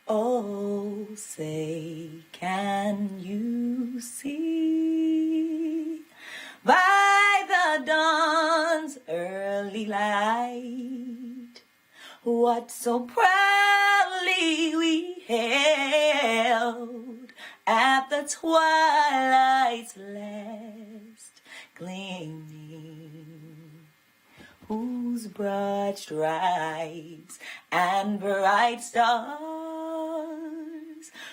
Oh, say, can you see by the dawn's early light what so proudly we held at the twilight's last gleaming, whose broad stripes and bright stars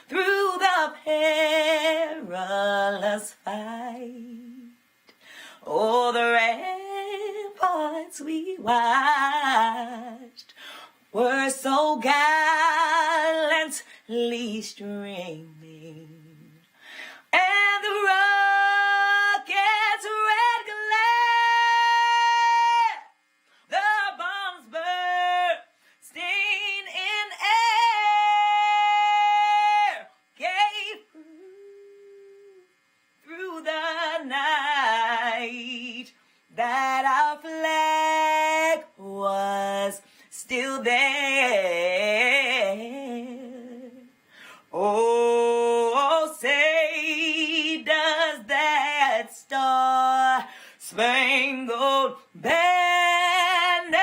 through the perilous fight o'er the ramparts we watched were so gallantly streaming, and the rocket's red glare, the bombs bursting in air, gave proof through the night that our flag was still there. Oh, say, does that star-spangled banner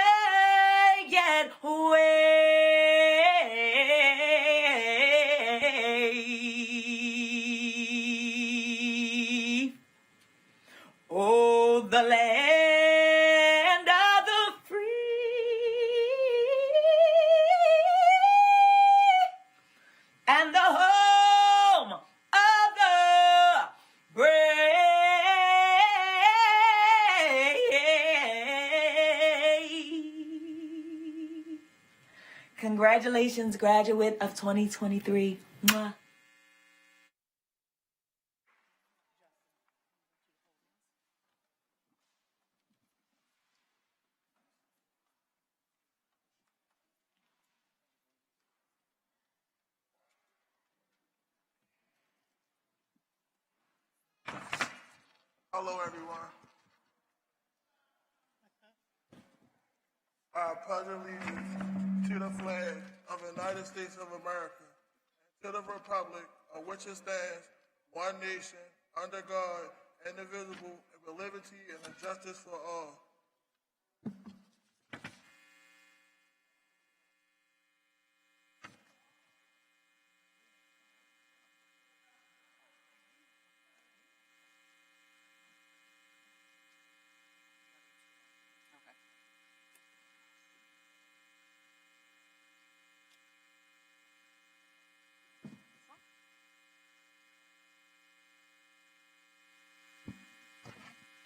yet wave? Oh, the land of the free and the home of the brave. Congratulations, graduate of 2023. Mwah. Hello, everyone. I pledge allegiance to the flag of the United States of America and to the republic on which it stands, one nation, under God, indivisible, with liberty and justice for all.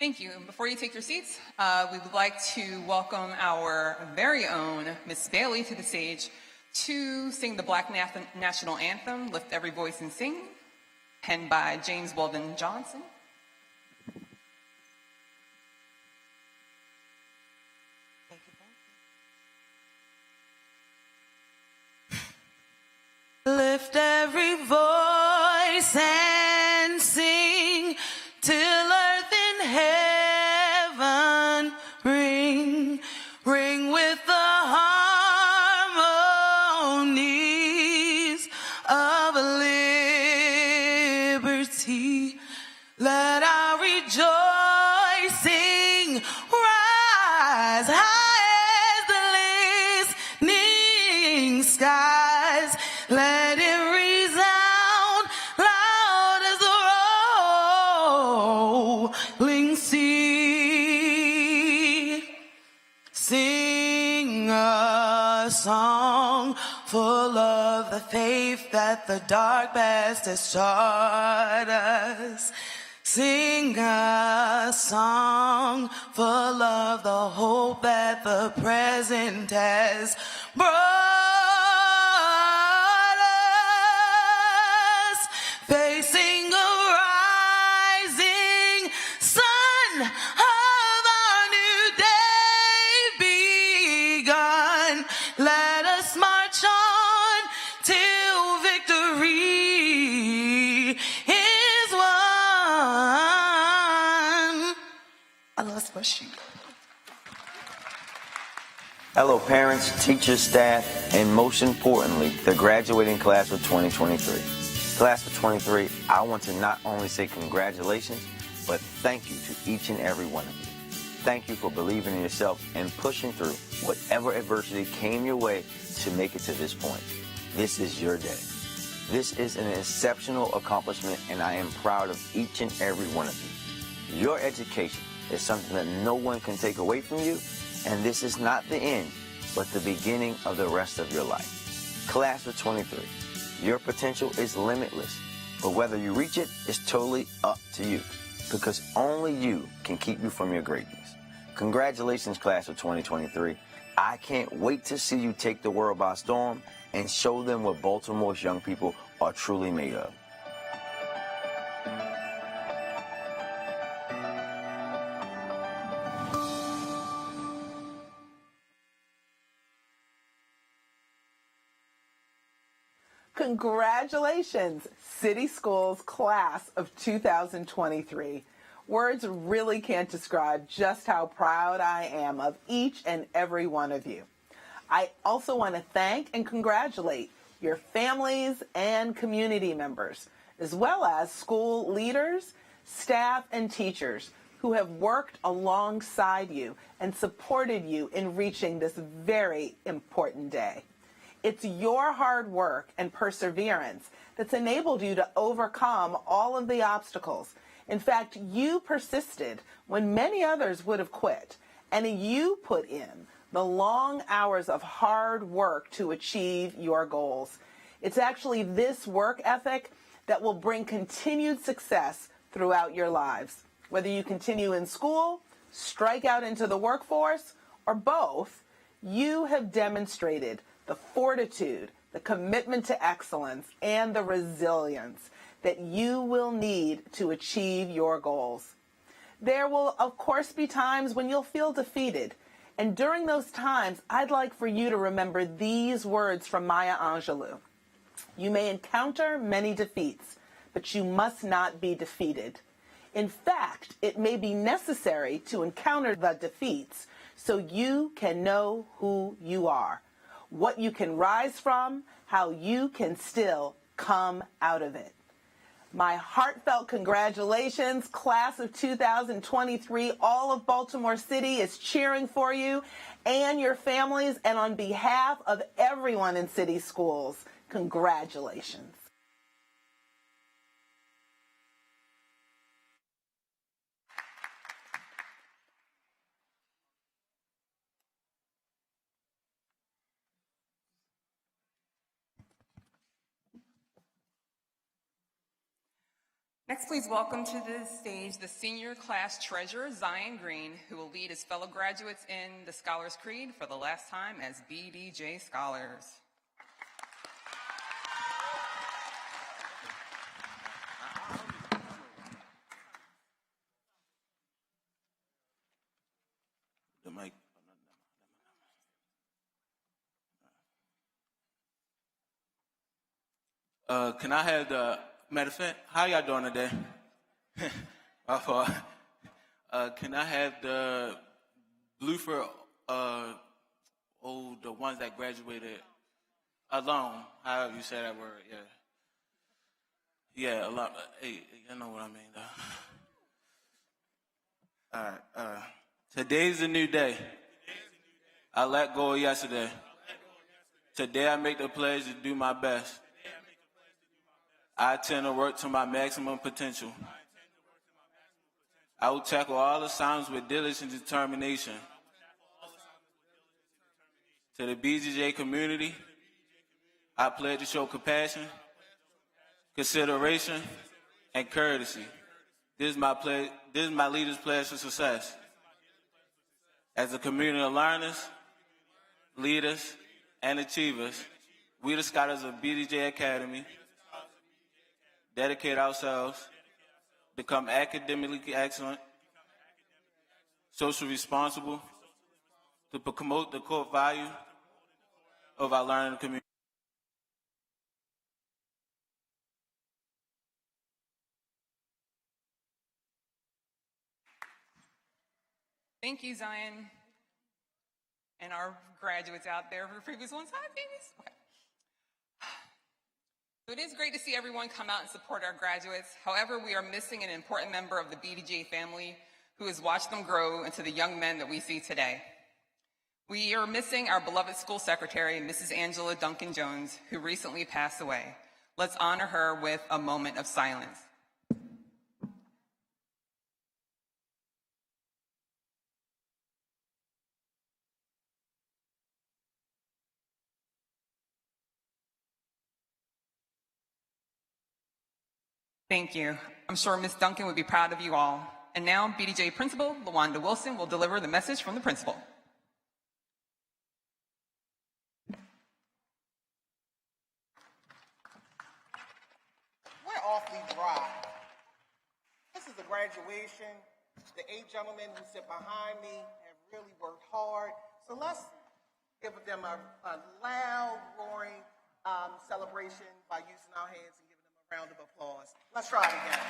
Thank you. Before you take your seats, we would like to welcome our very own Miss Bailey to the stage to sing the Black National Anthem, Lift Every Voice and Sing, penned by James Weldon Johnson. Lift every voice and sing till earth and heaven ring, ring with the harmonies of liberty. Let our rejoicing rise high as the listening skies. Let it resound loud as the rolling sea. Sing a song full of the faith that the dark past has taught us. Sing a song full of the hope that the present has brought. Facing a rising sun of our new day begun. Let us march on till victory is won. I lost my shoe. Hello, parents, teachers, staff, and most importantly, the graduating class of 2023. Class of 23, I want to not only say congratulations, but thank you to each and every one of you. Thank you for believing in yourself and pushing through whatever adversity came your way to make it to this point. This is your day. This is an exceptional accomplishment, and I am proud of each and every one of you. Your education is something that no one can take away from you, and this is not the end, but the beginning of the rest of your life. Class of 23, your potential is limitless, but whether you reach it is totally up to you, because only you can keep you from your greatness. Congratulations, Class of 2023. I can't wait to see you take the world by storm and show them what Baltimore's young people are truly made of. Congratulations, City Schools Class of 2023. Words really can't describe just how proud I am of each and every one of you. I also want to thank and congratulate your families and community members, as well as school leaders, staff, and teachers who have worked alongside you and supported you in reaching this very important day. It's your hard work and perseverance that's enabled you to overcome all of the obstacles. In fact, you persisted when many others would have quit, and you put in the long hours of hard work to achieve your goals. It's actually this work ethic that will bring continued success throughout your lives. Whether you continue in school, strike out into the workforce, or both, you have demonstrated the fortitude, the commitment to excellence, and the resilience that you will need to achieve your goals. There will, of course, be times when you'll feel defeated. And during those times, I'd like for you to remember these words from Maya Angelou. You may encounter many defeats, but you must not be defeated. In fact, it may be necessary to encounter the defeats so you can know who you are, what you can rise from, how you can still come out of it. My heartfelt congratulations, Class of 2023. All of Baltimore City is cheering for you and your families, and on behalf of everyone in City Schools, congratulations. Next, please welcome to the stage the senior class treasurer, Zion Green, who will lead his fellow graduates in the Scholars Creed for the last time as BDJ Scholars. The mic. Can I have the, matter of fact, how y'all doing today? My fault. Can I have the Blueford, the ones that graduated alone, however you say that word, yeah. Yeah, alone, hey, you know what I mean, though. All right, today's a new day. I let go of yesterday. Today I make the pledge to do my best. I intend to work to my maximum potential. I will tackle all assignments with diligence and determination. To the BJJ community, I pledge to show compassion, consideration, and courtesy. This is my leader's pledge for success. As a community of learners, leaders, and achievers, we the scholars of BDJ Academy dedicate ourselves, become academically excellent, socially responsible, to promote the core value of our learning community. Thank you, Zion. And our graduates out there for the previous ones, hi, babies. Okay. So it is great to see everyone come out and support our graduates. However, we are missing an important member of the BDJ family who has watched them grow into the young men that we see today. We are missing our beloved school secretary, Mrs. Angela Duncan Jones, who recently passed away. Let's honor her with a moment of silence. Thank you. I'm sure Ms. Duncan would be proud of you all. And now, BDJ Principal LaWanda Wilson will deliver the message from the principal. We're awfully dry. This is a graduation. The 8 gentlemen who sit behind me have really worked hard. So let's give them a loud, roaring celebration by using our hands and giving them a round of applause. Let's try it again.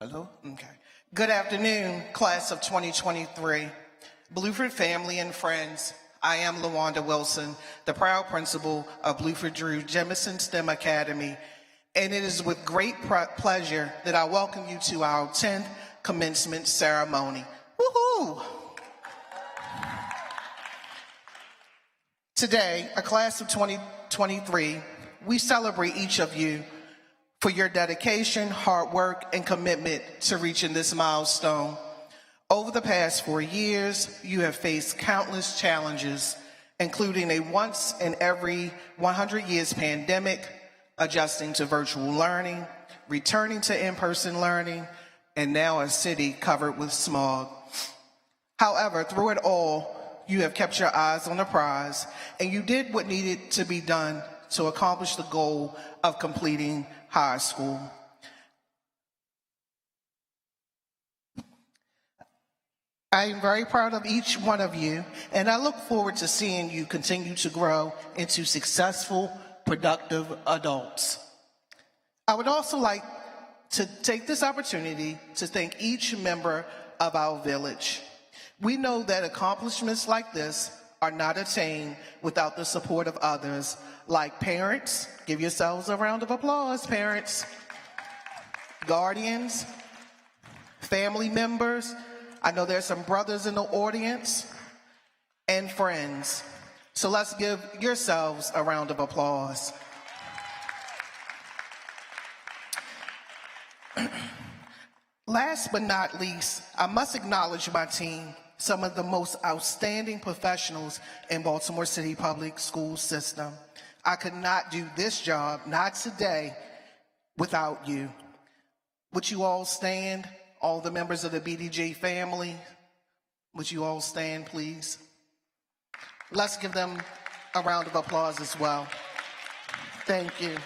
Hello? Okay. Good afternoon, class of 2023. Blueford family and friends, I am LaWanda Wilson, the proud principal of Blueford Drew Jemison STEM Academy, and it is with great pleasure that I welcome you to our 10th commencement ceremony. Woohoo! Today, a class of 2023, we celebrate each of you for your dedication, hard work, and commitment to reaching this milestone. Over the past 4 years, you have faced countless challenges, including a once in every 100 years pandemic, adjusting to virtual learning, returning to in-person learning, and now a city covered with smog. However, through it all, you have kept your eyes on the prize, and you did what needed to be done to accomplish the goal of completing high school. I am very proud of each one of you, and I look forward to seeing you continue to grow into successful, productive adults. I would also like to take this opportunity to thank each member of our village. We know that accomplishments like this are not attained without the support of others, like parents. Give yourselves a round of applause, parents. Guardians, family members. I know there's some brothers in the audience, and friends. So let's give yourselves a round of applause. Last but not least, I must acknowledge my team, some of the most outstanding professionals in Baltimore City Public School System. I could not do this job, not today, without you. Would you all stand? All the members of the BDJ family, would you all stand, please? Let's give them a round of applause as well. Thank you.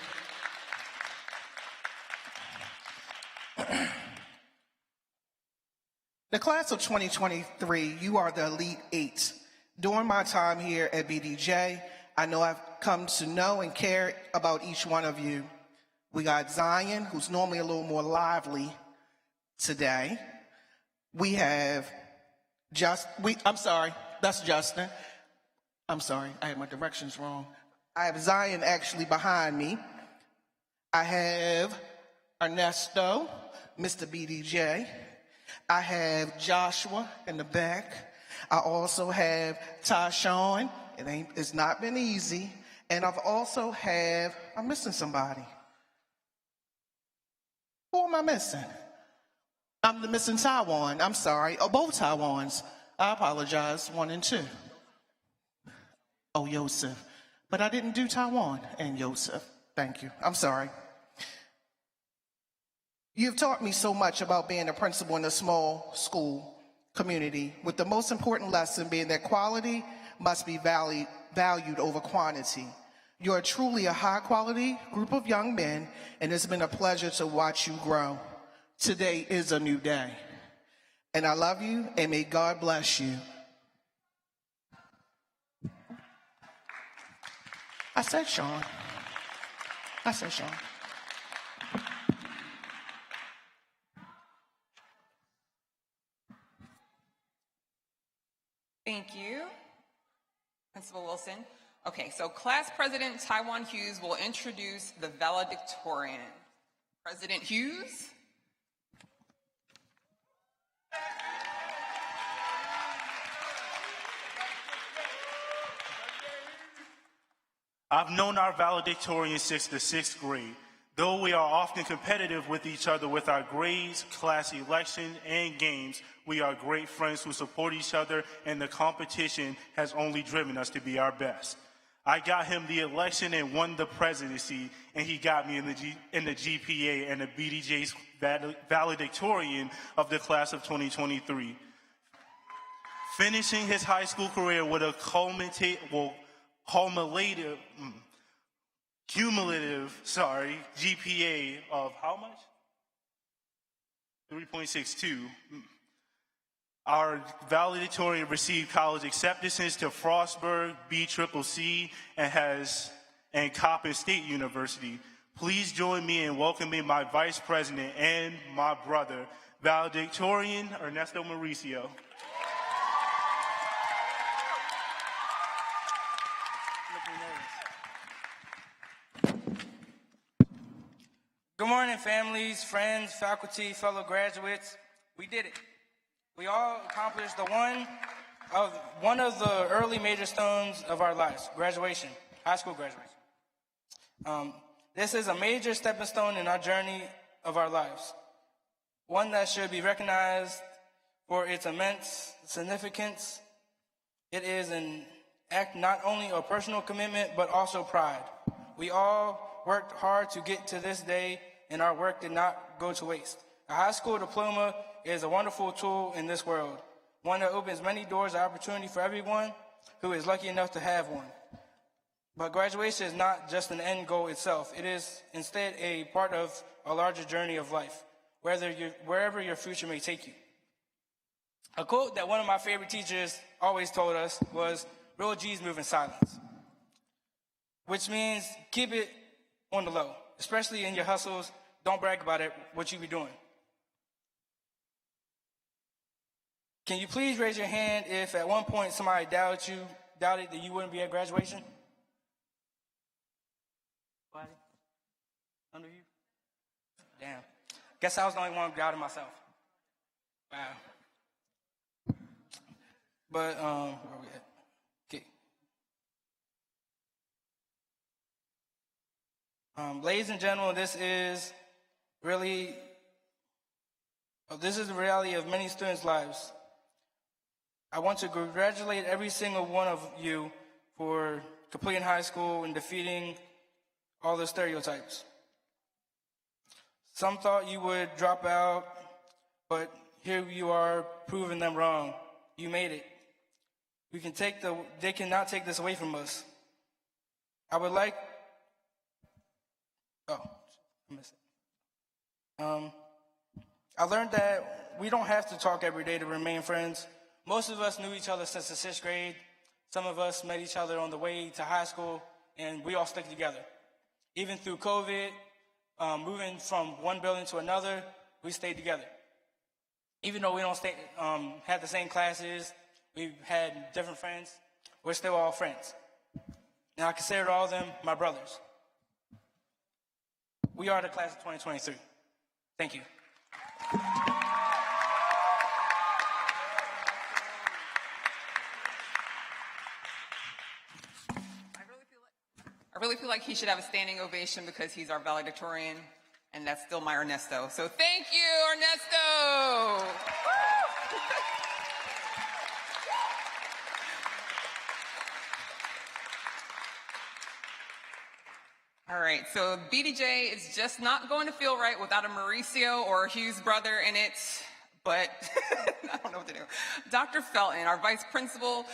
The class of 2023, you are the Elite 8. During my time here at BDJ, I know I've come to know and care about each one of you. We got Zion, who's normally a little more lively today. We have I'm sorry, that's Justin. I'm sorry, I had my directions wrong. I have Zion actually behind me. I have Ernesto, Mr. BDJ. I have Joshua in the back. I also have Tyshawn. It's not been easy. And I've also I'm missing somebody. Who am I missing? I'm the missing Taiwan. I'm sorry. Oh, both Taiwans. I apologize. 1 and 2. Oh, Yosef. But I didn't do Taiwan and Yosef. Thank you. I'm sorry. You've taught me so much about being a principal in a small school community, with the most important lesson being that quality must be valued over quantity. You're truly a high-quality group of young men, and it's been a pleasure to watch you grow. Today is a new day, and I love you, and may God bless you. I said Sean. Thank you, Principal Wilson. Okay, so Class President Taiwan Hughes will introduce the valedictorian. President Hughes. I've known our valedictorians since the 6th grade. Though we are often competitive with each other with our grades, class elections, and games, we are great friends who support each other, and the competition has only driven us to be our best. I got him the election and won the presidency, and he got me in the GPA and the BDJ's valedictorian of the class of 2023. Finishing his high school career with a cumulative GPA of how much? 3.62. Our valedictorian received college acceptances to Frostburg, BCCC, and Coppin State University. Please join me in welcoming my vice president and my brother, valedictorian Ernesto Mauricio. Good morning, families, friends, faculty, fellow graduates. We did it. We all accomplished one of the early major stones of our lives, graduation, high school graduation. This is a major stepping stone in our journey of our lives, one that should be recognized for its immense significance. It is an act not only of personal commitment, but also pride. We all worked hard to get to this day, and our work did not go to waste. A high school diploma is a wonderful tool in this world, one that opens many doors of opportunity for everyone who is lucky enough to have one. But graduation is not just an end goal itself. It is instead a part of a larger journey of life, wherever your future may take you. A quote that one of my favorite teachers always told us was, "Real G's move in silence," which means keep it on the low, especially in your hustles. Don't brag about it, what you be doing. Can you please raise your hand if at one point somebody doubted that you wouldn't be at graduation? Anybody? Under you? Damn. Guess I was the only one who doubted myself. Wow. But, where we at? Okay. Ladies and gentlemen, this is the reality of many students' lives. I want to congratulate every single one of you for completing high school and defeating all the stereotypes. Some thought you would drop out, but here you are proving them wrong. You made it. They cannot take this away from us. I learned that we don't have to talk every day to remain friends. Most of us knew each other since the 6th grade. Some of us met each other on the way to high school, and we all stick together. Even through COVID, moving from one building to another, we stayed together. Even though we don't have the same classes, we've had different friends, we're still all friends. And I consider all of them my brothers. We are the class of 2023. Thank you. I really feel like he should have a standing ovation because he's our valedictorian, and that's still my Ernesto. So thank you, Ernesto! All right, so BDJ is just not going to feel right without a Mauricio or a Hughes brother in it, but I don't know what to do. Dr. Felton, our vice principal,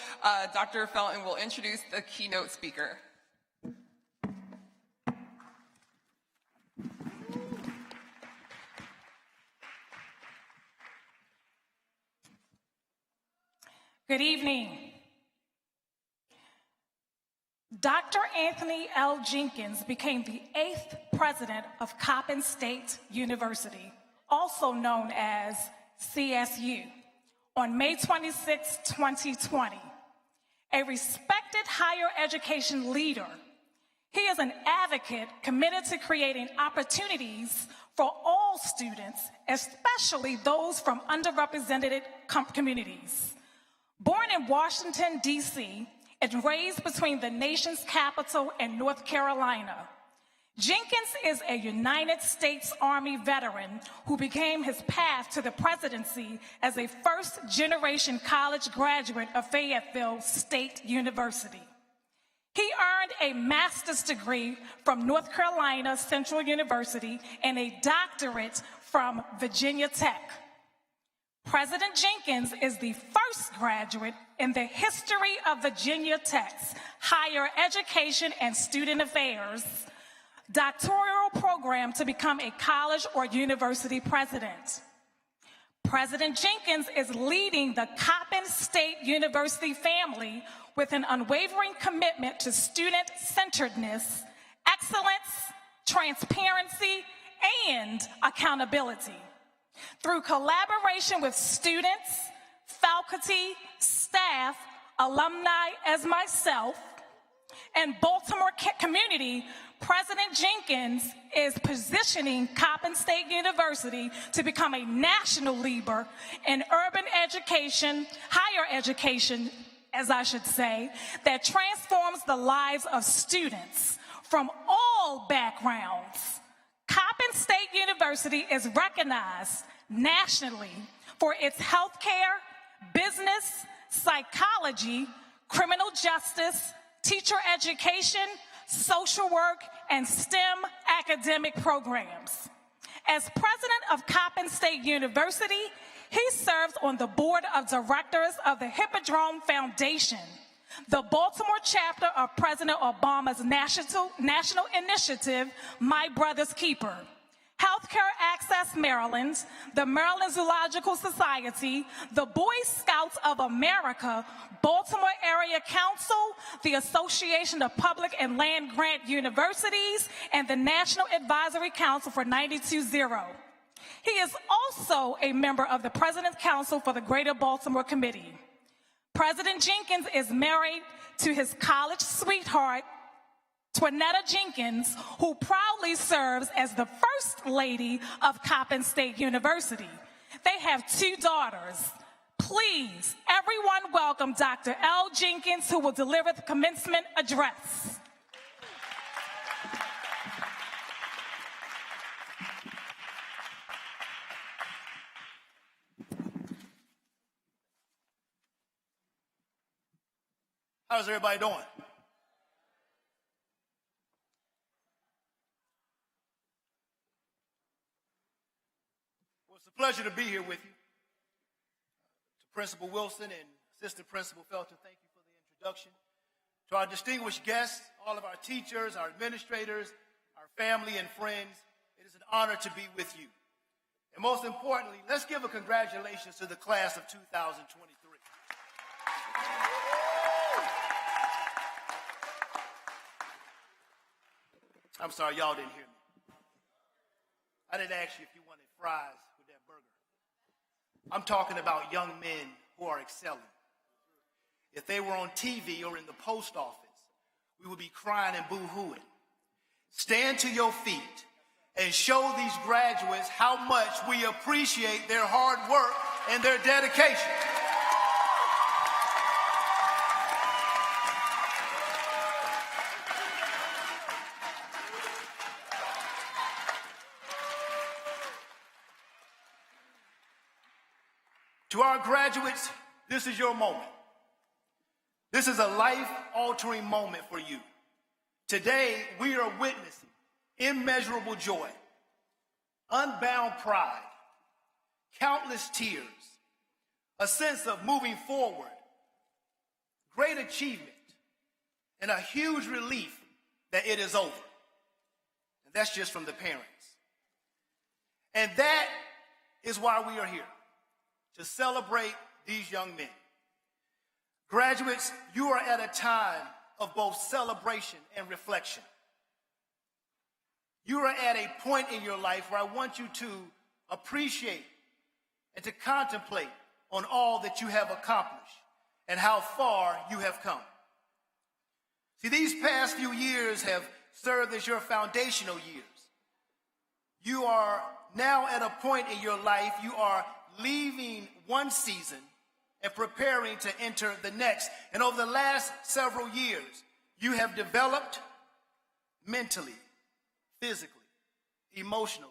Dr. Felton will introduce the keynote speaker. Good evening. Dr. Anthony L. Jenkins became the 8th president of Coppin State University, also known as CSU, on May 26, 2020. A respected higher education leader, he is an advocate committed to creating opportunities for all students, especially those from underrepresented communities. Born in Washington, D.C., and raised between the nation's capital and North Carolina, Jenkins is a United States Army veteran who began his path to the presidency as a first-generation college graduate of Fayetteville State University. He earned a master's degree from North Carolina Central University and a doctorate from Virginia Tech. President Jenkins is the first graduate in the history of Virginia Tech's Higher Education and Student Affairs doctoral program to become a college or university president. President Jenkins is leading the Coppin State University family with an unwavering commitment to student-centeredness, excellence, transparency, and accountability. Through collaboration with students, faculty, staff, alumni as myself, and Baltimore community, President Jenkins is positioning Coppin State University to become a national leader in urban education, higher education, as I should say, that transforms the lives of students from all backgrounds. Coppin State University is recognized nationally for its healthcare, business, psychology, criminal justice, teacher education, social work, and STEM academic programs. As president of Coppin State University, he serves on the board of directors of the Hippodrome Foundation, the Baltimore chapter of President Obama's national initiative, My Brother's Keeper, Healthcare Access Maryland, the Maryland Zoological Society, the Boy Scouts of America, Baltimore Area Council, the Association of Public and Land Grant Universities, and the National Advisory Council for 92.0. He is also a member of the President's Council for the Greater Baltimore Committee. President Jenkins is married to his college sweetheart, Twanetta Jenkins, who proudly serves as the First Lady of Coppin State University. They have 2 daughters. Please, everyone welcome Dr. L. Jenkins, who will deliver the commencement address. How's everybody doing? Well, it's a pleasure to be here with you. To Principal Wilson and Assistant Principal Felton, thank you for the introduction. To our distinguished guests, all of our teachers, our administrators, our family and friends, it is an honor to be with you. And most importantly, let's give a congratulations to the class of 2023. I'm sorry, y'all didn't hear me. I didn't ask you if you wanted fries with that burger. I'm talking about young men who are excelling. If they were on TV or in the post office, we would be crying and boo-hooing. Stand to your feet and show these graduates how much we appreciate their hard work and their dedication. To our graduates, this is your moment. This is a life-altering moment for you. Today, we are witnessing immeasurable joy, unbound pride, countless tears, a sense of moving forward, great achievement, and a huge relief that it is over. And that's just from the parents. And that is why we are here, to celebrate these young men. Graduates, you are at a time of both celebration and reflection. You are at a point in your life where I want you to appreciate and to contemplate on all that you have accomplished and how far you have come. See, these past few years have served as your foundational years. You are now at a point in your life, you are leaving one season and preparing to enter the next. And over the last several years, you have developed mentally, physically, emotionally,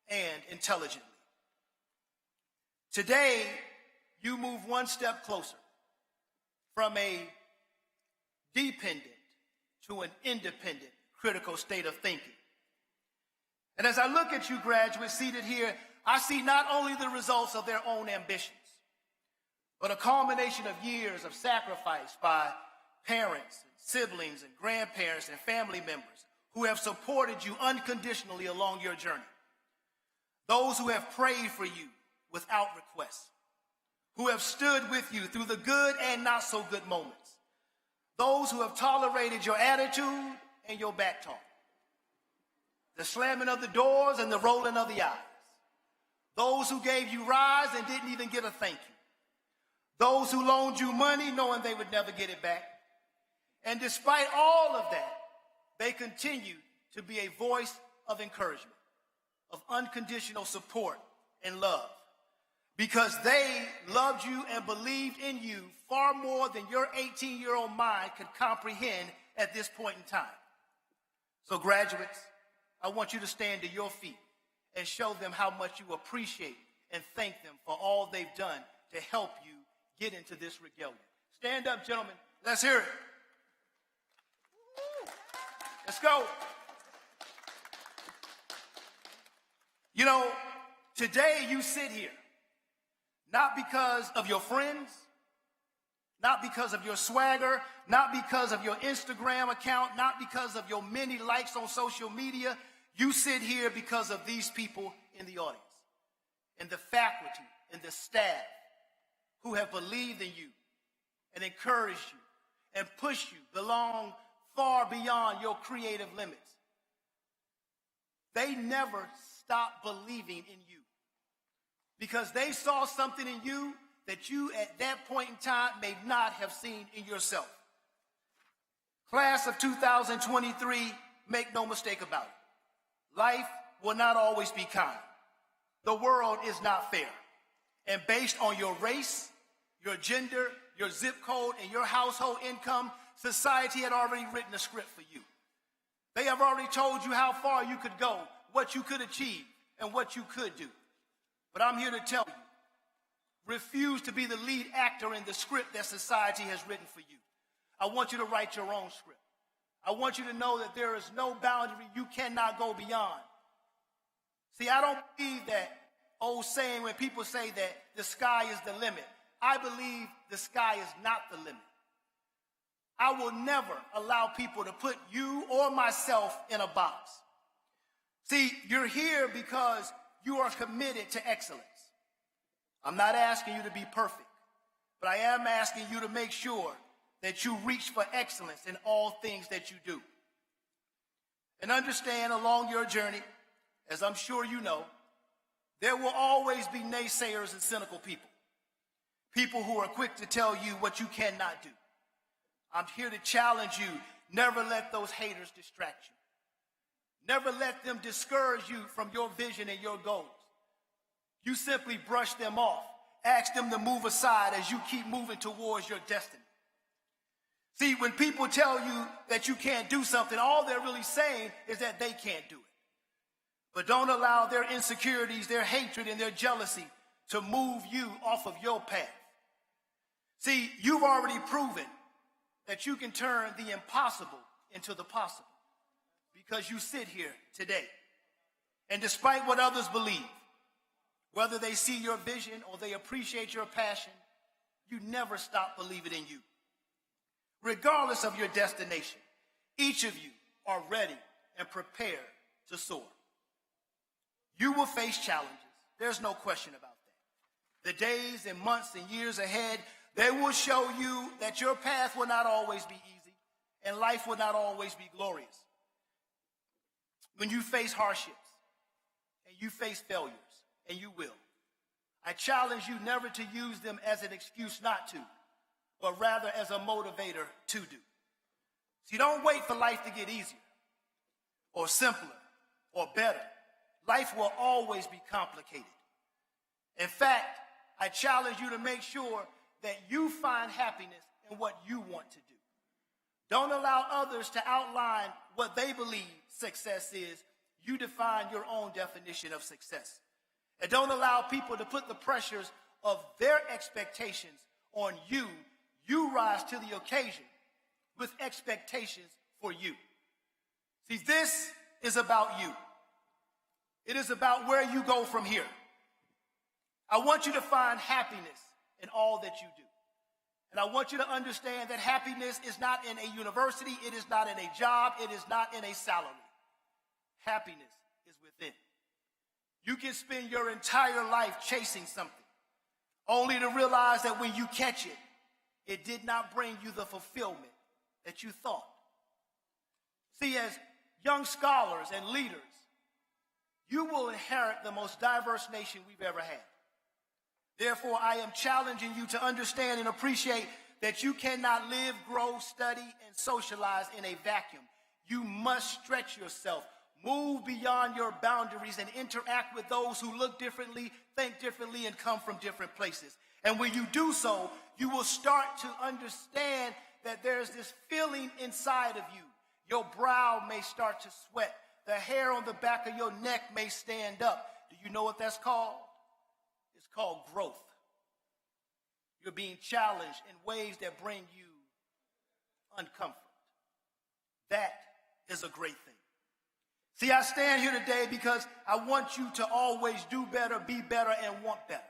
and intelligently. Today, you move one step closer from a dependent to an independent critical state of thinking. And as I look at you graduates seated here, I see not only the results of their own ambitions, but a culmination of years of sacrifice by parents, and siblings, and grandparents, and family members who have supported you unconditionally along your journey. Those who have prayed for you without request, who have stood with you through the good and not so good moments. Those who have tolerated your attitude and your back talk, the slamming of the doors and the rolling of the eyes. Those who gave you rides and didn't even get a thank you. Those who loaned you money knowing they would never get it back. And despite all of that, they continue to be a voice of encouragement, of unconditional support and love, because they loved you and believed in you far more than your 18-year-old mind could comprehend at this point in time. So graduates, I want you to stand to your feet and show them how much you appreciate and thank them for all they've done to help you get into this regalia. Stand up, gentlemen. Let's hear it. Let's go. You know, today you sit here, not because of your friends, not because of your swagger, not because of your Instagram account, not because of your many likes on social media. You sit here because of these people in the audience, and the faculty and the staff who have believed in you and encouraged you and pushed you belong far beyond your creative limits. They never stopped believing in you because they saw something in you that you at that point in time may not have seen in yourself. Class of 2023, make no mistake about it. Life will not always be kind. The world is not fair. And based on your race, your gender, your zip code, and your household income, society had already written a script for you. They have already told you how far you could go, what you could achieve, and what you could do. But I'm here to tell you, refuse to be the lead actor in the script that society has written for you. I want you to write your own script. I want you to know that there is no boundary you cannot go beyond. See, I don't believe that old saying when people say that the sky is the limit. I believe the sky is not the limit. I will never allow people to put you or myself in a box. See, you're here because you are committed to excellence. I'm not asking you to be perfect, but I am asking you to make sure that you reach for excellence in all things that you do. And understand along your journey, as I'm sure you know, there will always be naysayers and cynical people. People who are quick to tell you what you cannot do. I'm here to challenge you. Never let those haters distract you. Never let them discourage you from your vision and your goals. You simply brush them off. Ask them to move aside as you keep moving towards your destiny. See, when people tell you that you can't do something, all they're really saying is that they can't do it. But don't allow their insecurities, their hatred, and their jealousy to move you off of your path. See, you've already proven that you can turn the impossible into the possible because you sit here today. And despite what others believe, whether they see your vision or they appreciate your passion, you never stop believing in you. Regardless of your destination, each of you are ready and prepared to soar. You will face challenges. There's no question about that. The days and months and years ahead, they will show you that your path will not always be easy and life will not always be glorious. When you face hardships and you face failures, and you will, I challenge you never to use them as an excuse not to, but rather as a motivator to do. See, don't wait for life to get easier or simpler or better. Life will always be complicated. In fact, I challenge you to make sure that you find happiness in what you want to do. Don't allow others to outline what they believe success is. You define your own definition of success. And don't allow people to put the pressures of their expectations on you. You rise to the occasion with expectations for you. See, this is about you. It is about where you go from here. I want you to find happiness in all that you do. And I want you to understand that happiness is not in a university, it is not in a job, it is not in a salary. Happiness is within. You can spend your entire life chasing something, only to realize that when you catch it, it did not bring you the fulfillment that you thought. See, as young scholars and leaders, you will inherit the most diverse nation we've ever had. Therefore, I am challenging you to understand and appreciate that you cannot live, grow, study, and socialize in a vacuum. You must stretch yourself, move beyond your boundaries, and interact with those who look differently, think differently, and come from different places. And when you do so, you will start to understand that there's this feeling inside of you. Your brow may start to sweat. The hair on the back of your neck may stand up. Do you know what that's called? It's called growth. You're being challenged in ways that bring you uncomfort. That is a great thing. See, I stand here today because I want you to always do better, be better, and want better.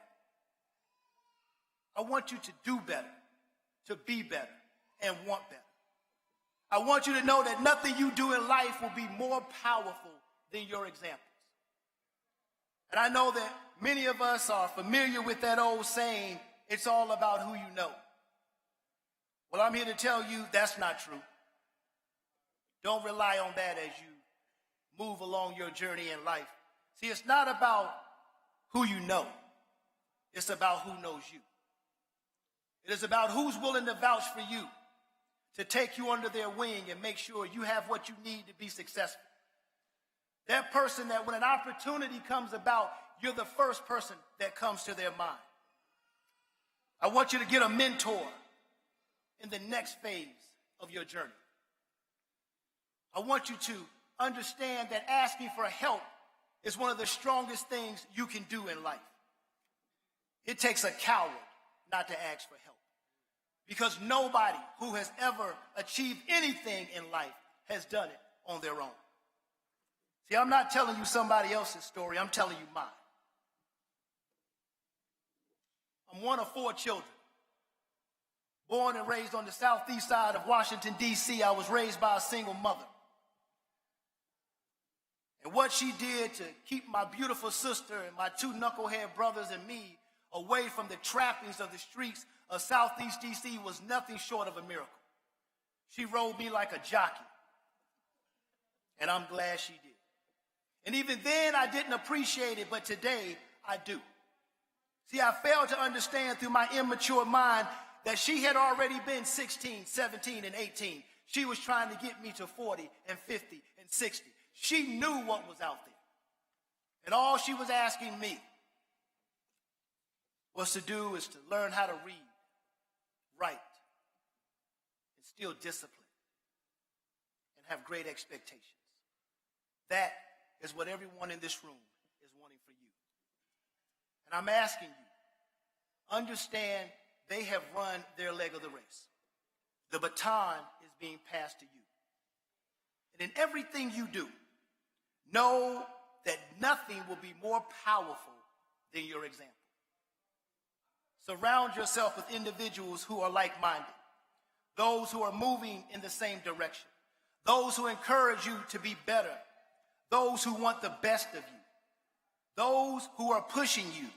I want you to do better, to be better, and want better. I want you to know that nothing you do in life will be more powerful than your examples. And I know that many of us are familiar with that old saying, it's all about who you know. Well, I'm here to tell you that's not true. Don't rely on that as you move along your journey in life. See, it's not about who you know. It's about who knows you. It is about who's willing to vouch for you, to take you under their wing and make sure you have what you need to be successful. That person that when an opportunity comes about, you're the first person that comes to their mind. I want you to get a mentor in the next phase of your journey. I want you to understand that asking for help is one of the strongest things you can do in life. It takes a coward not to ask for help, because nobody who has ever achieved anything in life has done it on their own. See, I'm not telling you somebody else's story, I'm telling you mine. I'm one of 4 children. Born and raised on the southeast side of Washington, D.C., I was raised by a single mother. And what she did to keep my beautiful sister and my 2 knucklehead brothers and me away from the trappings of the streets of southeast D.C. was nothing short of a miracle. She rode me like a jockey, and I'm glad she did. And even then, I didn't appreciate it, but today, I do. See, I failed to understand through my immature mind that she had already been 16, 17, and 18. She was trying to get me to 40 and 50 and 60. She knew what was out there. And all she was asking me was to learn how to read, write, instill discipline, and have great expectations. That is what everyone in this room is wanting for you. And I'm asking you, understand they have run their leg of the race. The baton is being passed to you. And in everything you do, know that nothing will be more powerful than your example. Surround yourself with individuals who are like-minded, those who are moving in the same direction, those who encourage you to be better, those who want the best of you, those who are pushing you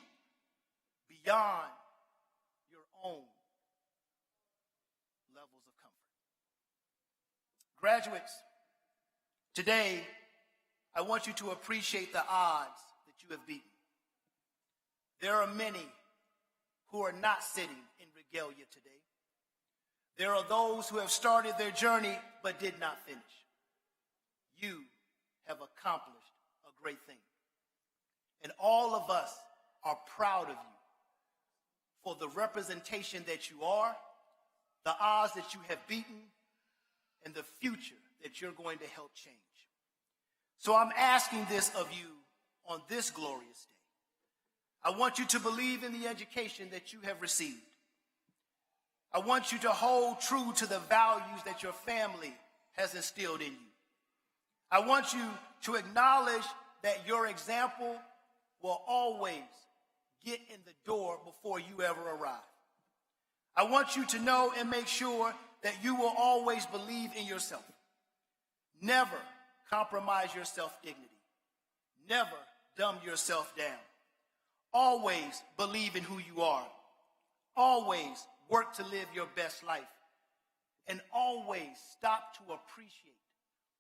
beyond your own levels of comfort. Graduates, today I want you to appreciate the odds that you have beaten. There are many who are not sitting in regalia today. There are those who have started their journey but did not finish. You have accomplished a great thing. And all of us are proud of you for the representation that you are, the odds that you have beaten, and the future that you're going to help change. So I'm asking this of you on this glorious day. I want you to believe in the education that you have received. I want you to hold true to the values that your family has instilled in you. I want you to acknowledge that your example will always get in the door before you ever arrive. I want you to know and make sure that you will always believe in yourself. Never compromise your self-dignity. Never dumb yourself down. Always believe in who you are. Always work to live your best life. And always stop to appreciate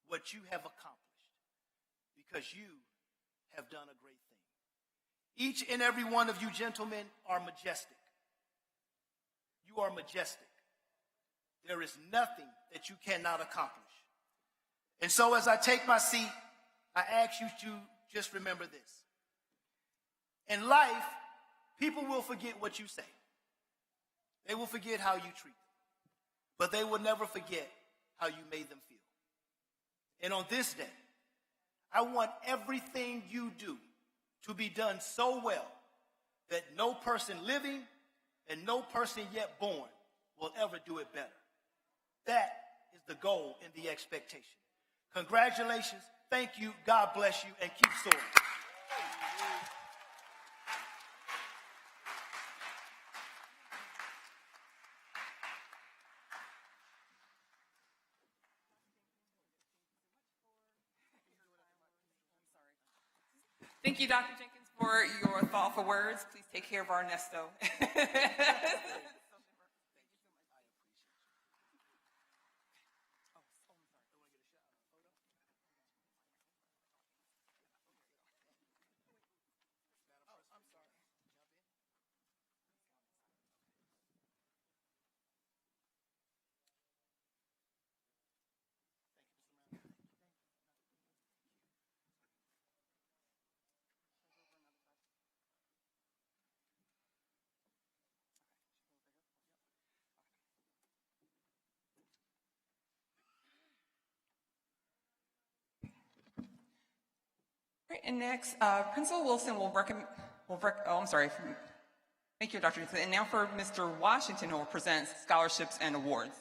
what you have accomplished, because you have done a great thing. Each and every one of you gentlemen are majestic. You are majestic. There is nothing that you cannot accomplish. And so as I take my seat, I ask you to just remember this. In life, people will forget what you say. They will forget how you treat them. But they will never forget how you made them feel. And on this day, I want everything you do to be done so well that no person living and no person yet born will ever do it better. That is the goal and the expectation. Congratulations. Thank you. God bless you, and keep soaring. Thank you, Dr. Jenkins, for your thoughtful words. Please take care of our Ernesto. Right, and next, Principal Wilson will Thank you, Dr. Johnson. And now for Mr. Washington, who will present scholarships and awards.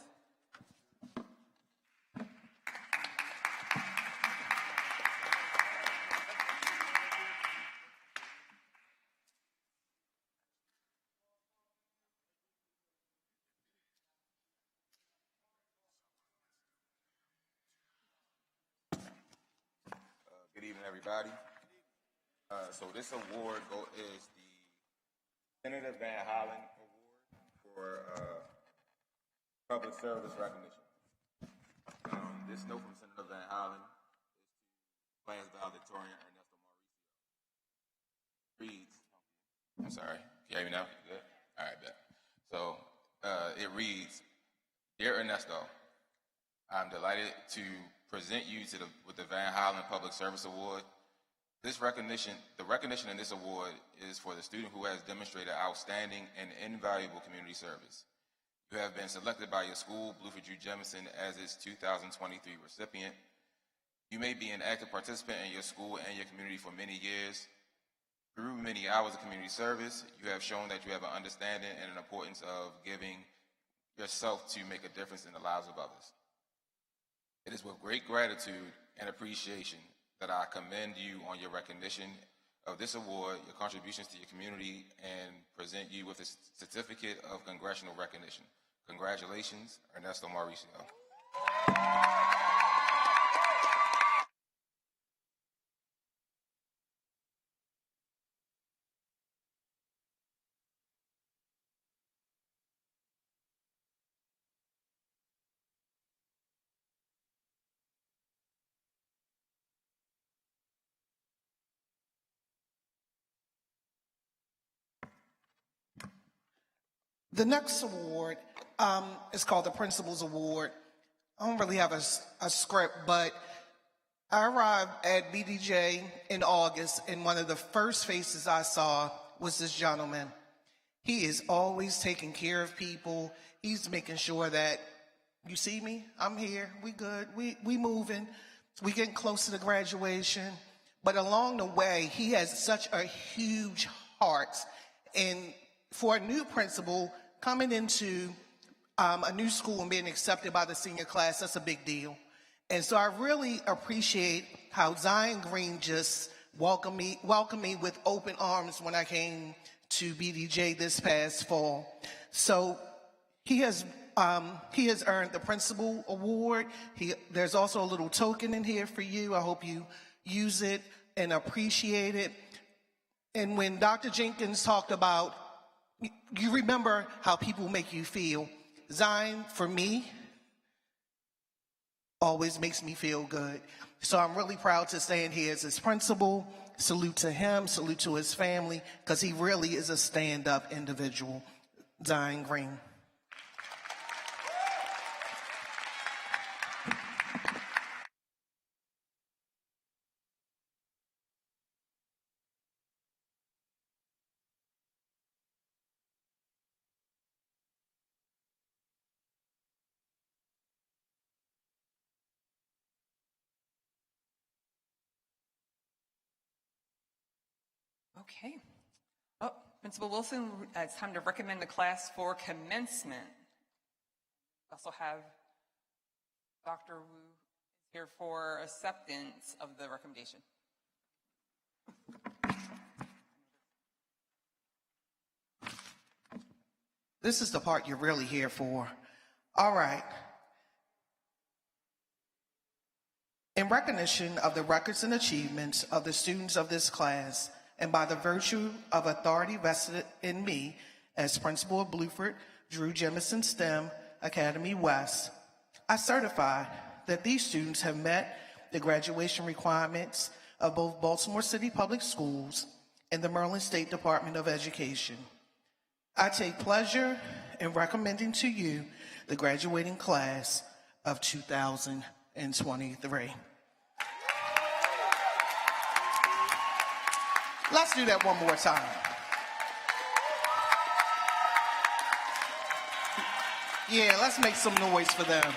Good evening, everybody. So this award is the Senator Van Hollen Award for public service recognition. This note from Senator Van Hollen is to class valedictorian Ernesto Mauricio. Reads, I'm sorry, can you hear me now? Good? All right, bet. So it reads, Dear Ernesto, I'm delighted to present you with the Van Hollen Public Service Award. The recognition in this award is for the student who has demonstrated outstanding and invaluable community service. You have been selected by your school, Blueford Jemison, as its 2023 recipient. You may be an active participant in your school and your community for many years. Through many hours of community service, you have shown that you have an understanding and an importance of giving yourself to make a difference in the lives of others. It is with great gratitude and appreciation that I commend you on your recognition of this award, your contributions to your community, and present you with a certificate of congressional recognition. Congratulations, Ernesto Mauricio. The next award is called the Principal's Award. I don't really have a script, but I arrived at BDJ in August, and one of the first faces I saw was this gentleman. He is always taking care of people. He's making sure that, you see me, I'm here, we good, we moving, we getting close to the graduation. But along the way, he has such a huge heart. And for a new principal coming into a new school and being accepted by the senior class, that's a big deal. And so I really appreciate how Zion Green just welcomed me with open arms when I came to BDJ this past fall. So he has earned the Principal Award. There's also a little token in here for you. I hope you use it and appreciate it. And when Dr. Jenkins talked about, you remember how people make you feel. Zion, for me, always makes me feel good. So I'm really proud to stand here as his principal. Salute to him, salute to his family, because he really is a stand-up individual. Zion Green. Okay. Oh, Principal Wilson, it's time to recommend the class for commencement. We also have Dr. Wu here for acceptance of the recommendation. This is the part you're really here for. All right. In recognition of the records and achievements of the students of this class, and by the virtue of authority vested in me as principal of Blueford, Drew Jemison STEM Academy West, I certify that these students have met the graduation requirements of both Baltimore City Public Schools and the Maryland State Department of Education. I take pleasure in recommending to you the graduating class of 2023. Let's do that one more time. Yeah, let's make some noise for them.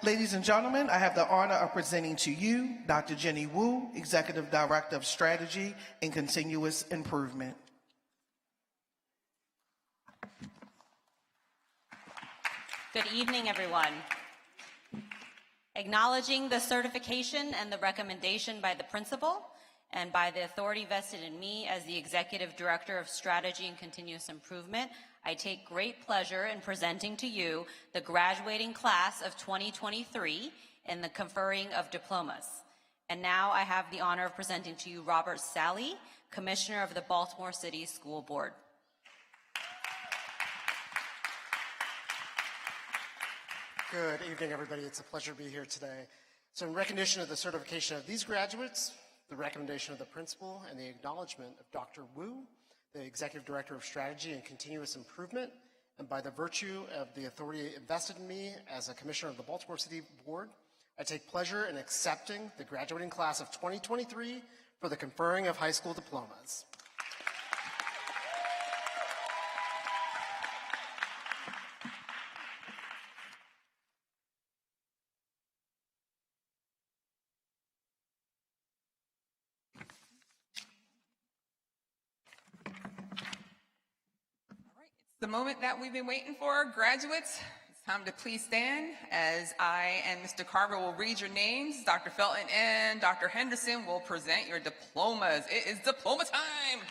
Ladies and gentlemen, I have the honor of presenting to you Dr. Jenny Wu, Executive Director of Strategy and Continuous Improvement. Good evening, everyone. Acknowledging the certification and the recommendation by the principal and by the authority vested in me as the Executive Director of Strategy and Continuous Improvement, I take great pleasure in presenting to you the graduating class of 2023 and the conferring of diplomas. And now I have the honor of presenting to you Robert Sally, Commissioner of the Baltimore City School Board. Good evening, everybody. It's a pleasure to be here today. So in recognition of the certification of these graduates, the recommendation of the principal, and the acknowledgement of Dr. Wu, the Executive Director of Strategy and Continuous Improvement, and by the virtue of the authority invested in me as a Commissioner of the Baltimore City Board, I take pleasure in accepting the graduating class of 2023 for the conferring of high school diplomas. The moment that we've been waiting for, graduates, it's time to please stand as I and Mr. Carver will read your names. Dr. Felton and Dr. Henderson will present your diplomas. It is diploma time.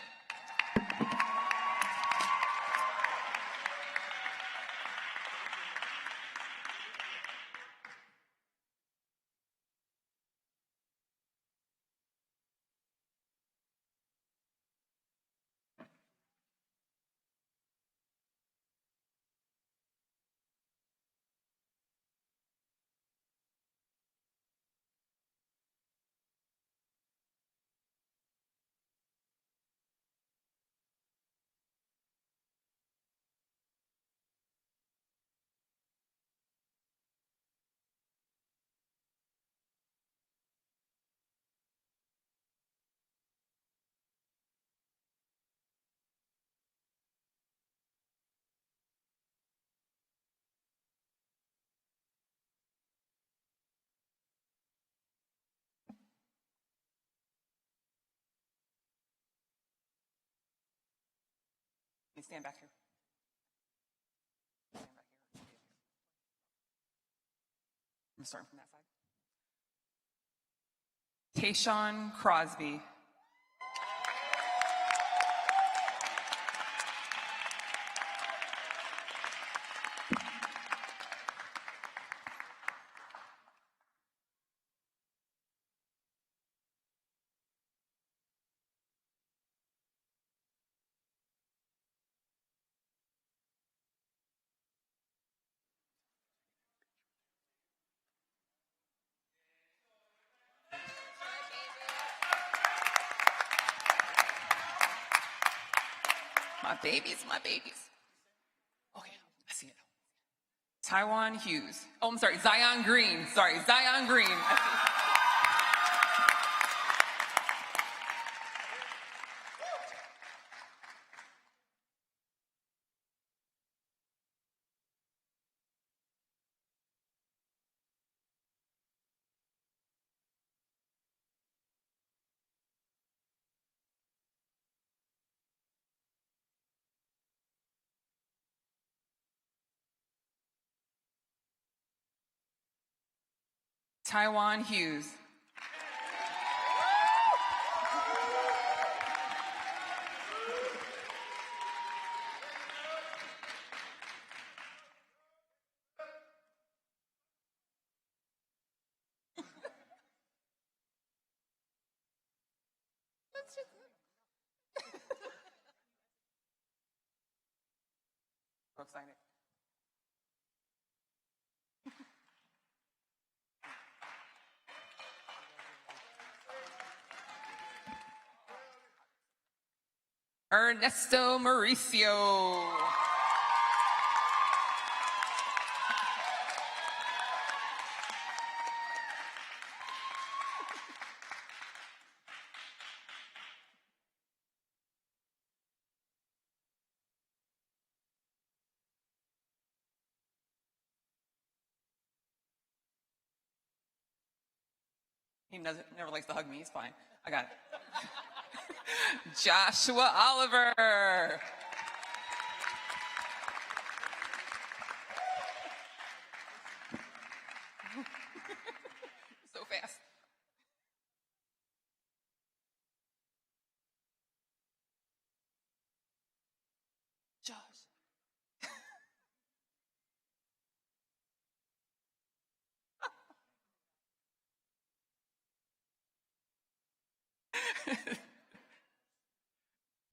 stand back here. Stand back here. I'm starting from that side. Tayshawn Crosby. My babies, my babies. Okay, I see it. Taiwan Hughes. Oh, I'm sorry, Zion Green. Sorry, Zion Green. I see. Taiwan Hughes. So excited. Ernesto Mauricio. He never likes to hug me. He's fine. I got it. Joshua Oliver. So fast. Josh.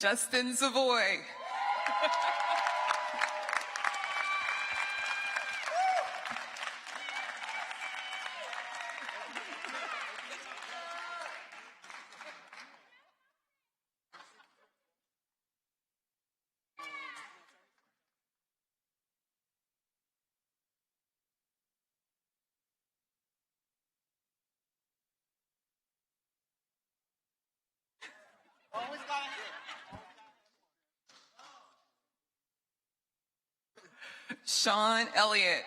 Justin Savoy. Sean Elliott.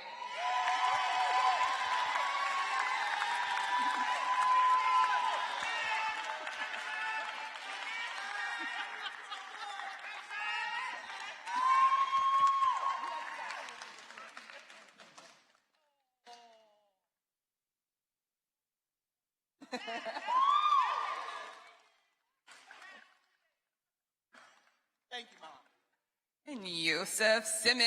Thank you, Mom. And Yosef Simmons.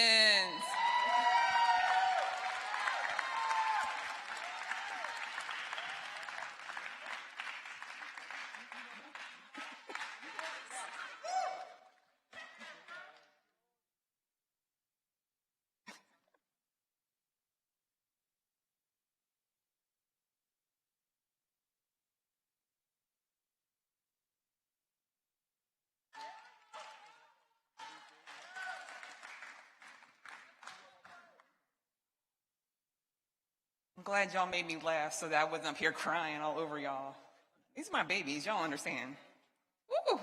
I'm glad y'all made me laugh so that I wasn't up here crying all over y'all. These are my babies, y'all understand. Woo!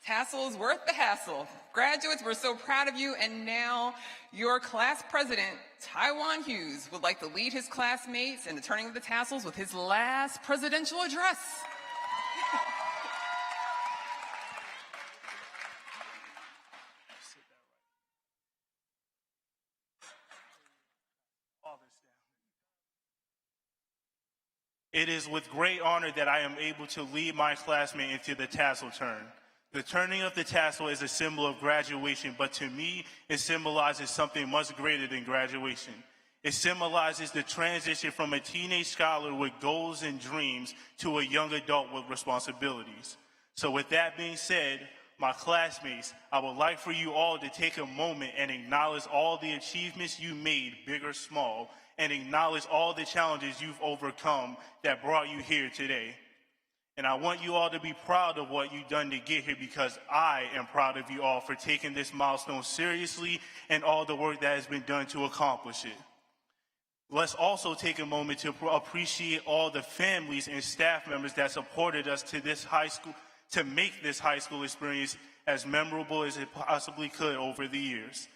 Tassel is worth the hassle. Graduates, we're so proud of you, and now your class president, Taiwan Hughes, would like to lead his classmates in the turning of the tassels with his last presidential address. It is with great honor that I am able to lead my classmate into the tassel turn. The turning of the tassel is a symbol of graduation, but to me, it symbolizes something much greater than graduation. It symbolizes the transition from a teenage scholar with goals and dreams to a young adult with responsibilities. So with that being said, my classmates, I would like for you all to take a moment and acknowledge all the achievements you made, big or small, and acknowledge all the challenges you've overcome that brought you here today. And I want you all to be proud of what you've done to get here, because I am proud of you all for taking this milestone seriously and all the work that has been done to accomplish it. Let's also take a moment to appreciate all the families and staff members that supported us to this high school, to make this high school experience as memorable as it possibly could over the years.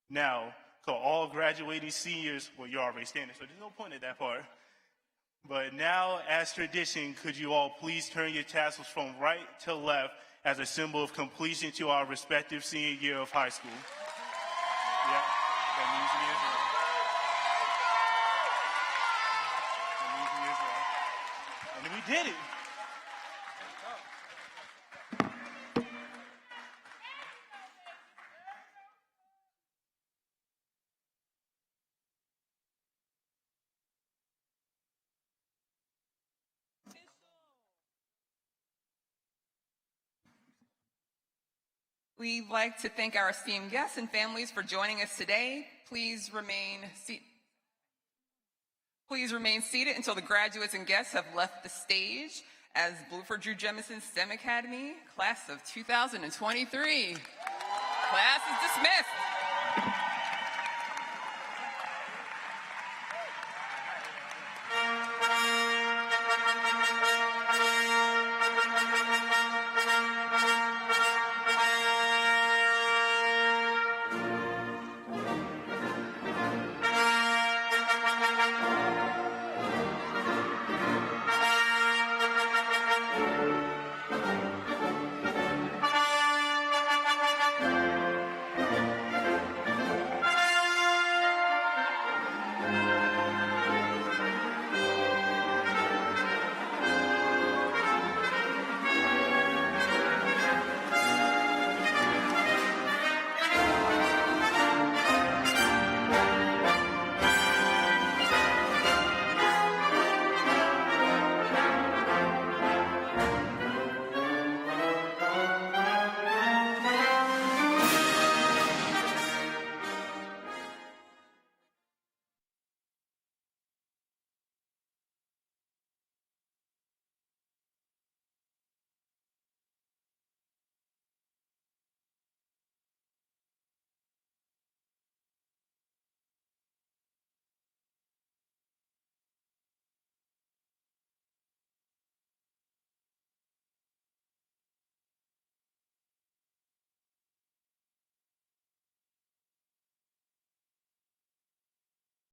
Now, to all graduating seniors, well, you're already standing, so there's no point at that part. But now, as tradition, could you all please turn your tassels from right to left as a symbol of completion to our respective senior year of high school? Yeah, that means me as well. That means me as well. And we did it. We'd like to thank our esteemed guests and families for joining us today. Please remain seated until the graduates and guests have left the stage as Blueford Drew Jemison STEM Academy, class of 2023. Class is dismissed.